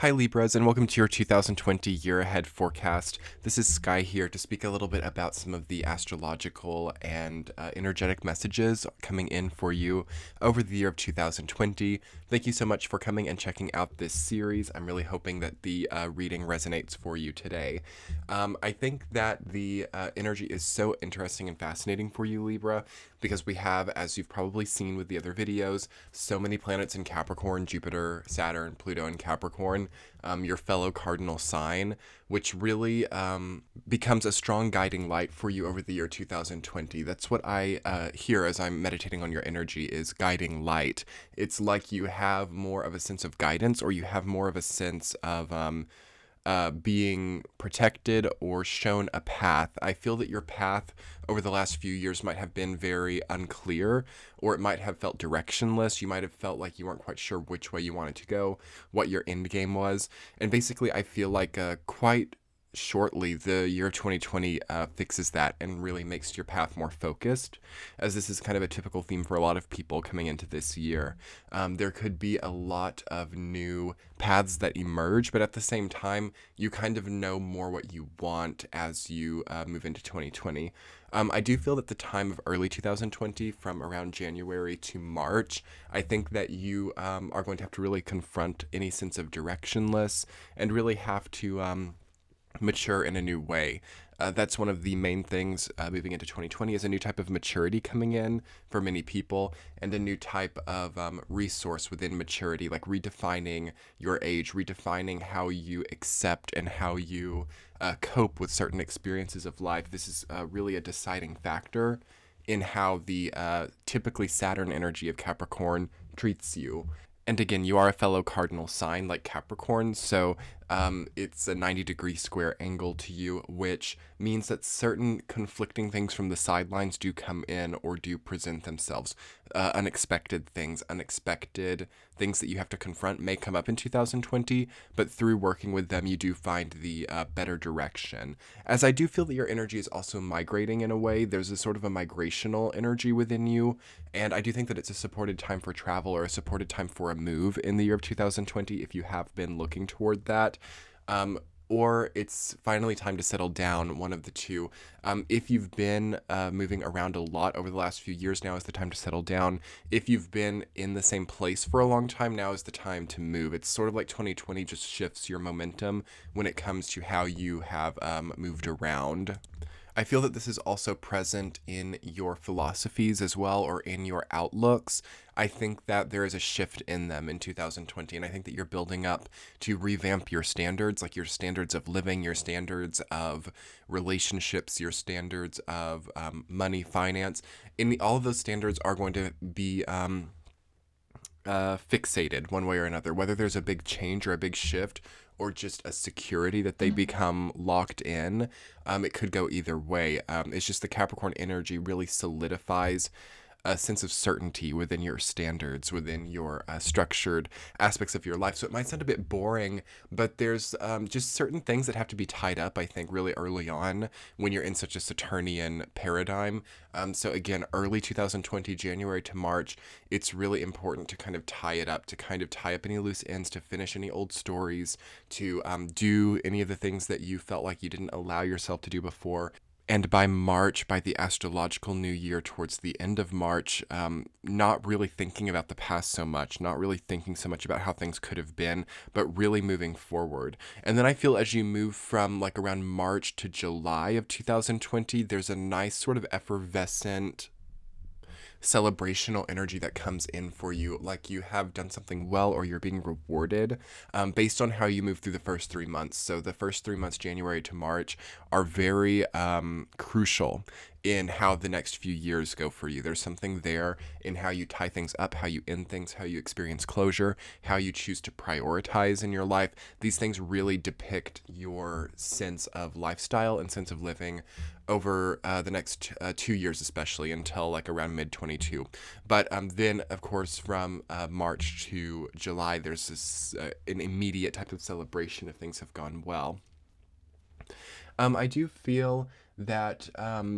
Hi Libras, and welcome to your 2020 year ahead forecast. This is Sky here to speak a little bit about some of the astrological and energetic messages coming in for you over the year of 2020. Thank you so much for coming and checking out this series. I'm really hoping that the reading resonates for you today. I think that the energy is so interesting and fascinating for you, Libra, because we have, as you've probably seen with the other videos, so many planets in Capricorn: Jupiter, Saturn, Pluto in Capricorn, your fellow cardinal sign, which really becomes a strong guiding light for you over the year 2020. That's what I hear as I'm meditating on your energy, is guiding light. It's like you have more of a sense of guidance, or you have more of a sense of being protected or shown a path. I feel that your path over the last few years might have been very unclear, or it might have felt directionless. You might have felt like you weren't quite sure which way you wanted to go, what your end game was. And basically, I feel like quite shortly, the year of 2020 fixes that and really makes your path more focused, as this is kind of a typical theme for a lot of people coming into this year. There could be a lot of new paths that emerge, but at the same time, you kind of know more what you want as you move into 2020. I do feel that the time of early 2020, from around January to March, I think that you are going to have to really confront any sense of directionless and really have to mature in a new way. That's one of the main things moving into 2020, is a new type of maturity coming in for many people, and a new type of resource within maturity, like redefining your age, redefining how you accept and how you cope with certain experiences of life. This is really a deciding factor in how the typically Saturn energy of Capricorn treats you. And again, you are a fellow cardinal sign like Capricorn, so it's a 90-degree square angle to you, which means that certain conflicting things from the sidelines do come in or do present themselves. Unexpected things that you have to confront may come up in 2020, but through working with them, you do find the better direction. As I do feel that your energy is also migrating in a way. There's a sort of a migrational energy within you, and I do think that it's a supported time for travel, or a supported time for a move in the year of 2020 if you have been looking toward that. Or it's finally time to settle down, one of the two. If you've been moving around a lot over the last few years, now is the time to settle down. If you've been in the same place for a long time, now is the time to move. It's sort of like 2020 just shifts your momentum when it comes to how you have moved around. I feel that this is also present in your philosophies as well, or in your outlooks. I think that there is a shift in them in 2020, and I think that you're building up to revamp your standards, like your standards of living, your standards of relationships, your standards of money, finance. All of those standards are going to be fixated one way or another, whether there's a big change or a big shift, or just a security that they become locked in. It could go either way. It's just the Capricorn energy really solidifies a sense of certainty within your standards, within your structured aspects of your life. So it might sound a bit boring, but there's just certain things that have to be tied up, I think, really early on when you're in such a Saturnian paradigm. So again, early 2020, January to March, it's really important to kind of tie it up, to kind of tie up any loose ends, to finish any old stories, to do any of the things that you felt like you didn't allow yourself to do before. And by March, by the astrological new year, towards the end of March, not really thinking about the past so much, not really thinking so much about how things could have been, but really moving forward. And then I feel as you move from like around March to July of 2020, there's a nice sort of effervescent celebrational energy that comes in for you, like you have done something well, or you're being rewarded based on how you move through the first 3 months. So the first 3 months, January to March, are very crucial in how the next few years go for you. There's something there in how you tie things up, how you end things, how you experience closure, how you choose to prioritize in your life. These things really depict your sense of lifestyle and sense of living over the next 2 years, especially until like around mid-22. But then, of course, from March to July, there's this an immediate type of celebration if things have gone well. I do feel that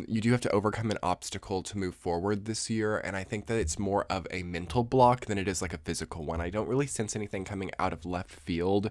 you do have to overcome an obstacle to move forward this year, and I think that it's more of a mental block than it is like a physical one. I don't really sense anything coming out of left field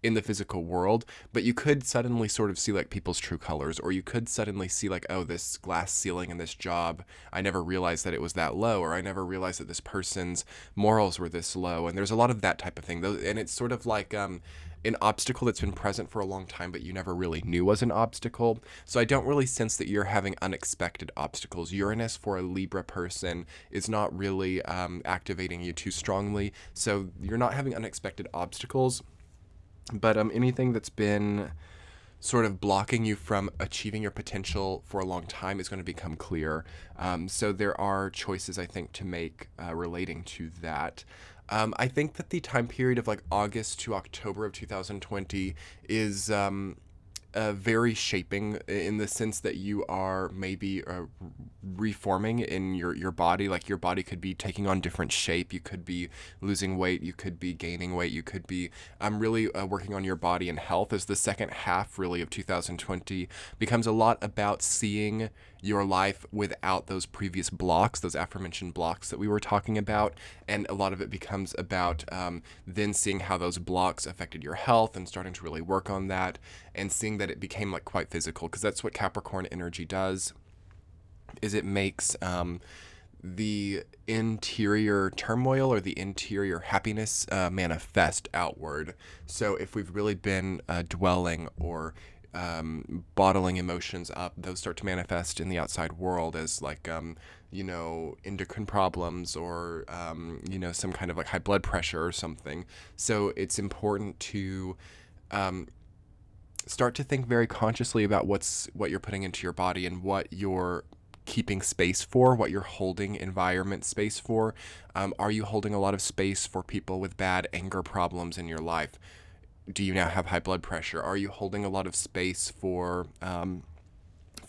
in the physical world, but you could suddenly sort of see like people's true colors, or you could suddenly see like, oh, this glass ceiling in this job, I never realized that it was that low, or I never realized that this person's morals were this low. And there's a lot of that type of thing, and it's sort of like an obstacle that's been present for a long time, but you never really knew was an obstacle. So I don't really sense that you're having unexpected obstacles. Uranus for a Libra person is not really activating you too strongly, so you're not having unexpected obstacles. But anything that's been sort of blocking you from achieving your potential for a long time is going to become clear. So there are choices, I think, to make relating to that. I think that the time period of like August to October of 2020 is very shaping, in the sense that you are maybe reforming in your body. Like your body could be taking on different shape. You could be losing weight. You could be gaining weight. You could be really working on your body and health, as the second half really of 2020 becomes a lot about seeing your life without those previous blocks, those aforementioned blocks that we were talking about. And a lot of it becomes about then seeing how those blocks affected your health and starting to really work on that, and seeing that it became like quite physical, because that's what Capricorn energy does, is it makes the interior turmoil or the interior happiness manifest outward. So if we've really been dwelling or bottling emotions up, those start to manifest in the outside world as like endocrine problems, or some kind of like high blood pressure or something. So it's important to start to think very consciously about what you're putting into your body, and what you're keeping space for, what you're holding environment space for. Are you holding a lot of space for people with bad anger problems in your life? Do you now have high blood pressure? Are you holding a lot of space for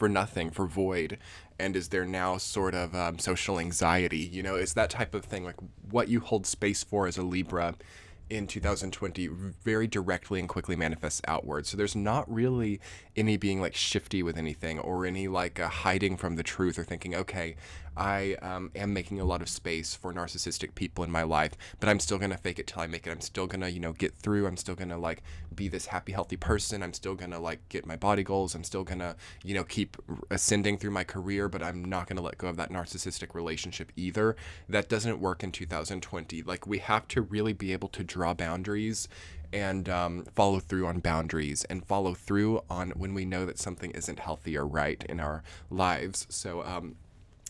nothing, for void? And is there now sort of social anxiety? It's that type of thing. Like what you hold space for as a Libra in 2020 very directly and quickly manifests outward. So there's not really any being like shifty with anything, or any like hiding from the truth, or thinking, okay, I am making a lot of space for narcissistic people in my life, but I'm still going to fake it till I make it. I'm still going to, get through. I'm still going to like be this happy, healthy person. I'm still going to like get my body goals. I'm still going to, keep ascending through my career, but I'm not going to let go of that narcissistic relationship either. That doesn't work in 2020. Like we have to really be able to draw boundaries, and follow through on boundaries, and follow through on when we know that something isn't healthy or right in our lives. So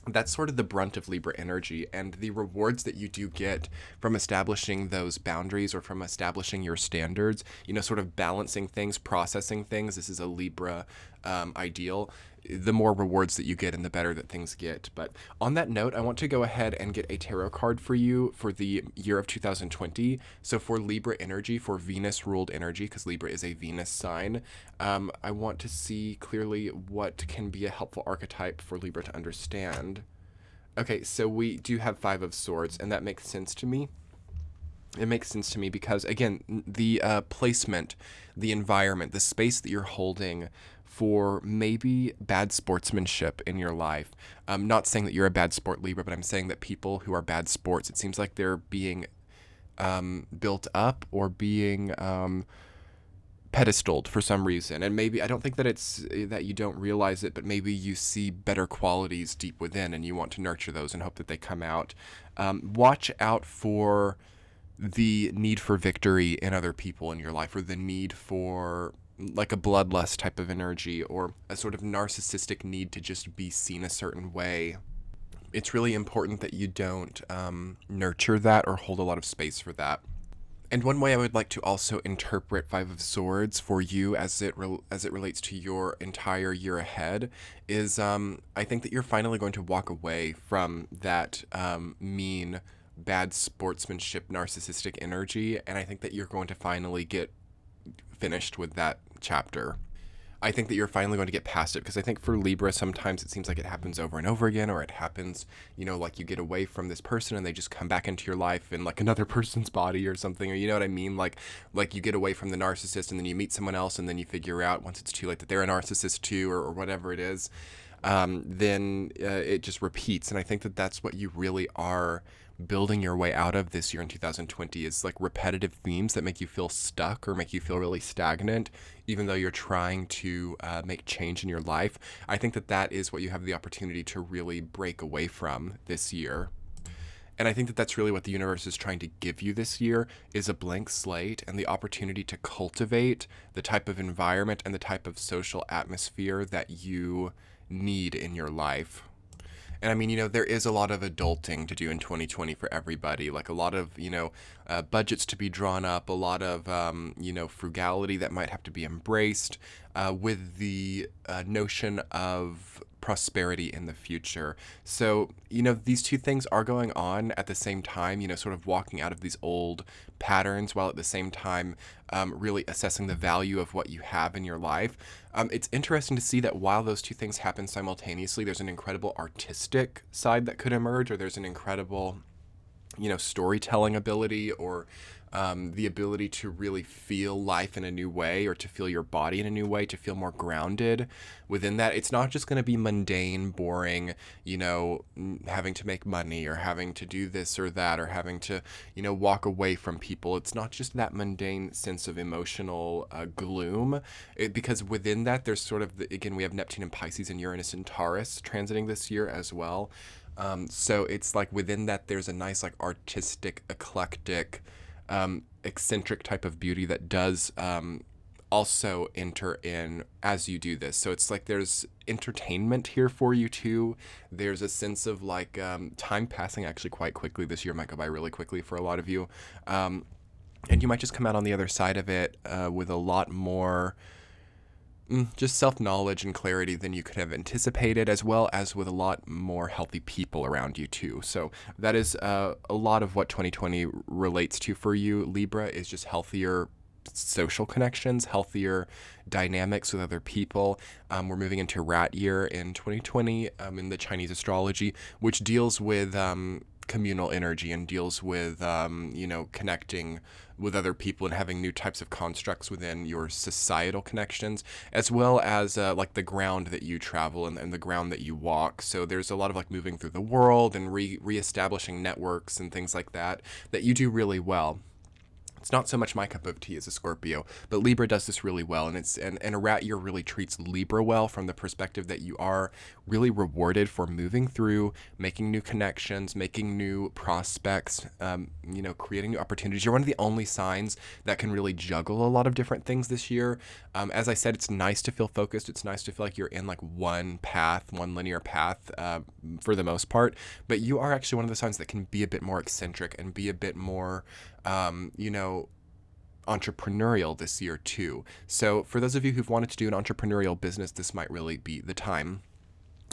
that's sort of the brunt of Libra energy, and the rewards that you do get from establishing those boundaries, or from establishing your standards, sort of balancing things, processing things. This is a Libra ideal. The more rewards that you get, and the better that things get. But on that note, I want to go ahead and get a tarot card for you for the year of 2020. So for Libra energy, for Venus ruled energy, because Libra is a Venus sign, I want to see clearly what can be a helpful archetype for Libra to understand. Okay, so we do have Five of Swords, and that makes sense to me. It makes sense to me because, again, the placement, the environment, the space that you're holding for maybe bad sportsmanship in your life. I'm not saying that you're a bad sport, Libra, but I'm saying that people who are bad sports, it seems like they're being built up, or being pedestaled for some reason. And maybe, I don't think that it's that you don't realize it, but maybe you see better qualities deep within, and you want to nurture those and hope that they come out. Watch out for the need for victory in other people in your life, or the need for like a bloodlust type of energy, or a sort of narcissistic need to just be seen a certain way. It's really important that you don't nurture that, or hold a lot of space for that. And one way I would like to also interpret Five of Swords for you, as it relates to your entire year ahead, is I think that you're finally going to walk away from that mean, bad sportsmanship, narcissistic energy, and I think that you're going to finally get finished with that chapter. I think that you're finally going to get past it, because I think for Libra, sometimes it seems like it happens over and over again, or it happens, like you get away from this person and they just come back into your life in like another person's body or something, or you know what I mean? Like you get away from the narcissist and then you meet someone else and then you figure out once it's too late that they're a narcissist too, or whatever it is. Then it just repeats. And I think that that's what you really are building your way out of this year in 2020, is like repetitive themes that make you feel stuck or make you feel really stagnant, even though you're trying to make change in your life. I think that that is what you have the opportunity to really break away from this year. And I think that that's really what the universe is trying to give you this year, is a blank slate and the opportunity to cultivate the type of environment and the type of social atmosphere that you need in your life. And I mean, there is a lot of adulting to do in 2020 for everybody, like a lot of, budgets to be drawn up, a lot of, frugality that might have to be embraced, with the notion of prosperity in the future. So, these two things are going on at the same time, sort of walking out of these old patterns while at the same time really assessing the value of what you have in your life. It's interesting to see that while those two things happen simultaneously, there's an incredible artistic side that could emerge, or there's an incredible, storytelling ability, or the ability to really feel life in a new way, or to feel your body in a new way, to feel more grounded within that. It's not just going to be mundane, boring, having to make money, or having to do this or that, or having to, walk away from people. It's not just that mundane sense of emotional gloom, because within that, there's sort of, again, we have Neptune and Pisces and Uranus and Taurus transiting this year as well. So it's like within that, there's a nice, like, artistic, eclectic, eccentric type of beauty that does also enter in as you do this. So it's like there's entertainment here for you too. There's a sense of like time passing actually quite quickly this year. Might go by really quickly for a lot of you. And you might just come out on the other side of it with a lot more just self-knowledge and clarity than you could have anticipated, as well as with a lot more healthy people around you too. So that is a lot of what 2020 relates to for you, Libra, is just healthier social connections, healthier dynamics with other people. We're moving into Rat Year in 2020 in the Chinese astrology, which deals with communal energy and deals with, connecting with other people and having new types of constructs within your societal connections, as well as like the ground that you travel and the ground that you walk. So there's a lot of like moving through the world and reestablishing networks and things like that you do really well. It's not so much my cup of tea as a Scorpio, but Libra does this really well, and a Rat Year really treats Libra well from the perspective that you are really rewarded for moving through, making new connections, making new prospects, creating new opportunities. You're one of the only signs that can really juggle a lot of different things this year. As I said, it's nice to feel focused. It's nice to feel like you're in like one linear path for the most part, but you are actually one of the signs that can be a bit more eccentric and be a bit more entrepreneurial this year too. So for those of you who've wanted to do an entrepreneurial business, this might really be the time.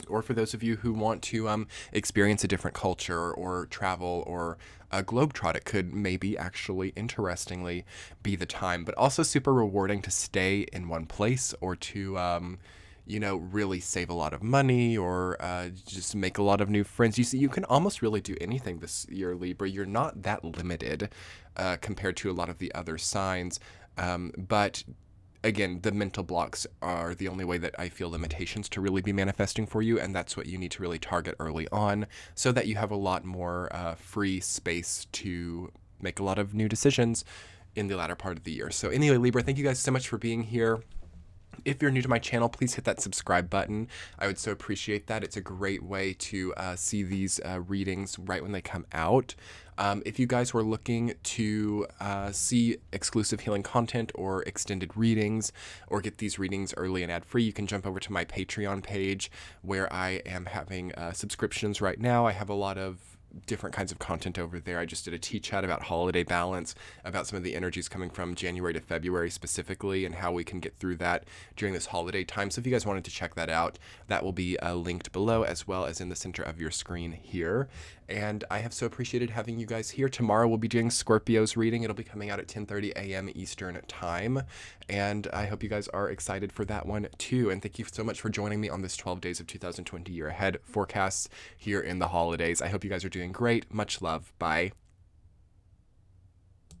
Or for those of you who want to experience a different culture or travel or globetrot, it could maybe actually, interestingly, be the time. But also super rewarding to stay in one place, or to really save a lot of money, or just make a lot of new friends. You see, you can almost really do anything this year, Libra. You're not that limited compared to a lot of the other signs. But again, the mental blocks are the only way that I feel limitations to really be manifesting for you. And that's what you need to really target early on, so that you have a lot more free space to make a lot of new decisions in the latter part of the year. So anyway, Libra, thank you guys so much for being here. If you're new to my channel, please hit that subscribe button. I would so appreciate that. It's a great way to see these readings right when they come out. If you guys were looking to see exclusive healing content or extended readings, or get these readings early and ad-free, you can jump over to my Patreon page, where I am having subscriptions right now. I have a lot of different kinds of content over there. I just did a tea chat about holiday balance, about some of the energies coming from January to February specifically, and how we can get through that during this holiday time. So if you guys wanted to check that out, that will be linked below, as well as in the center of your screen here. And I have so appreciated having you guys here. Tomorrow we'll be doing Scorpio's reading. It'll be coming out at 10:30 a.m. Eastern time. And I hope you guys are excited for that one too. And thank you so much for joining me on this 12 days of 2020 year ahead forecasts here in the holidays. I hope you guys are doing great. Much love. Bye.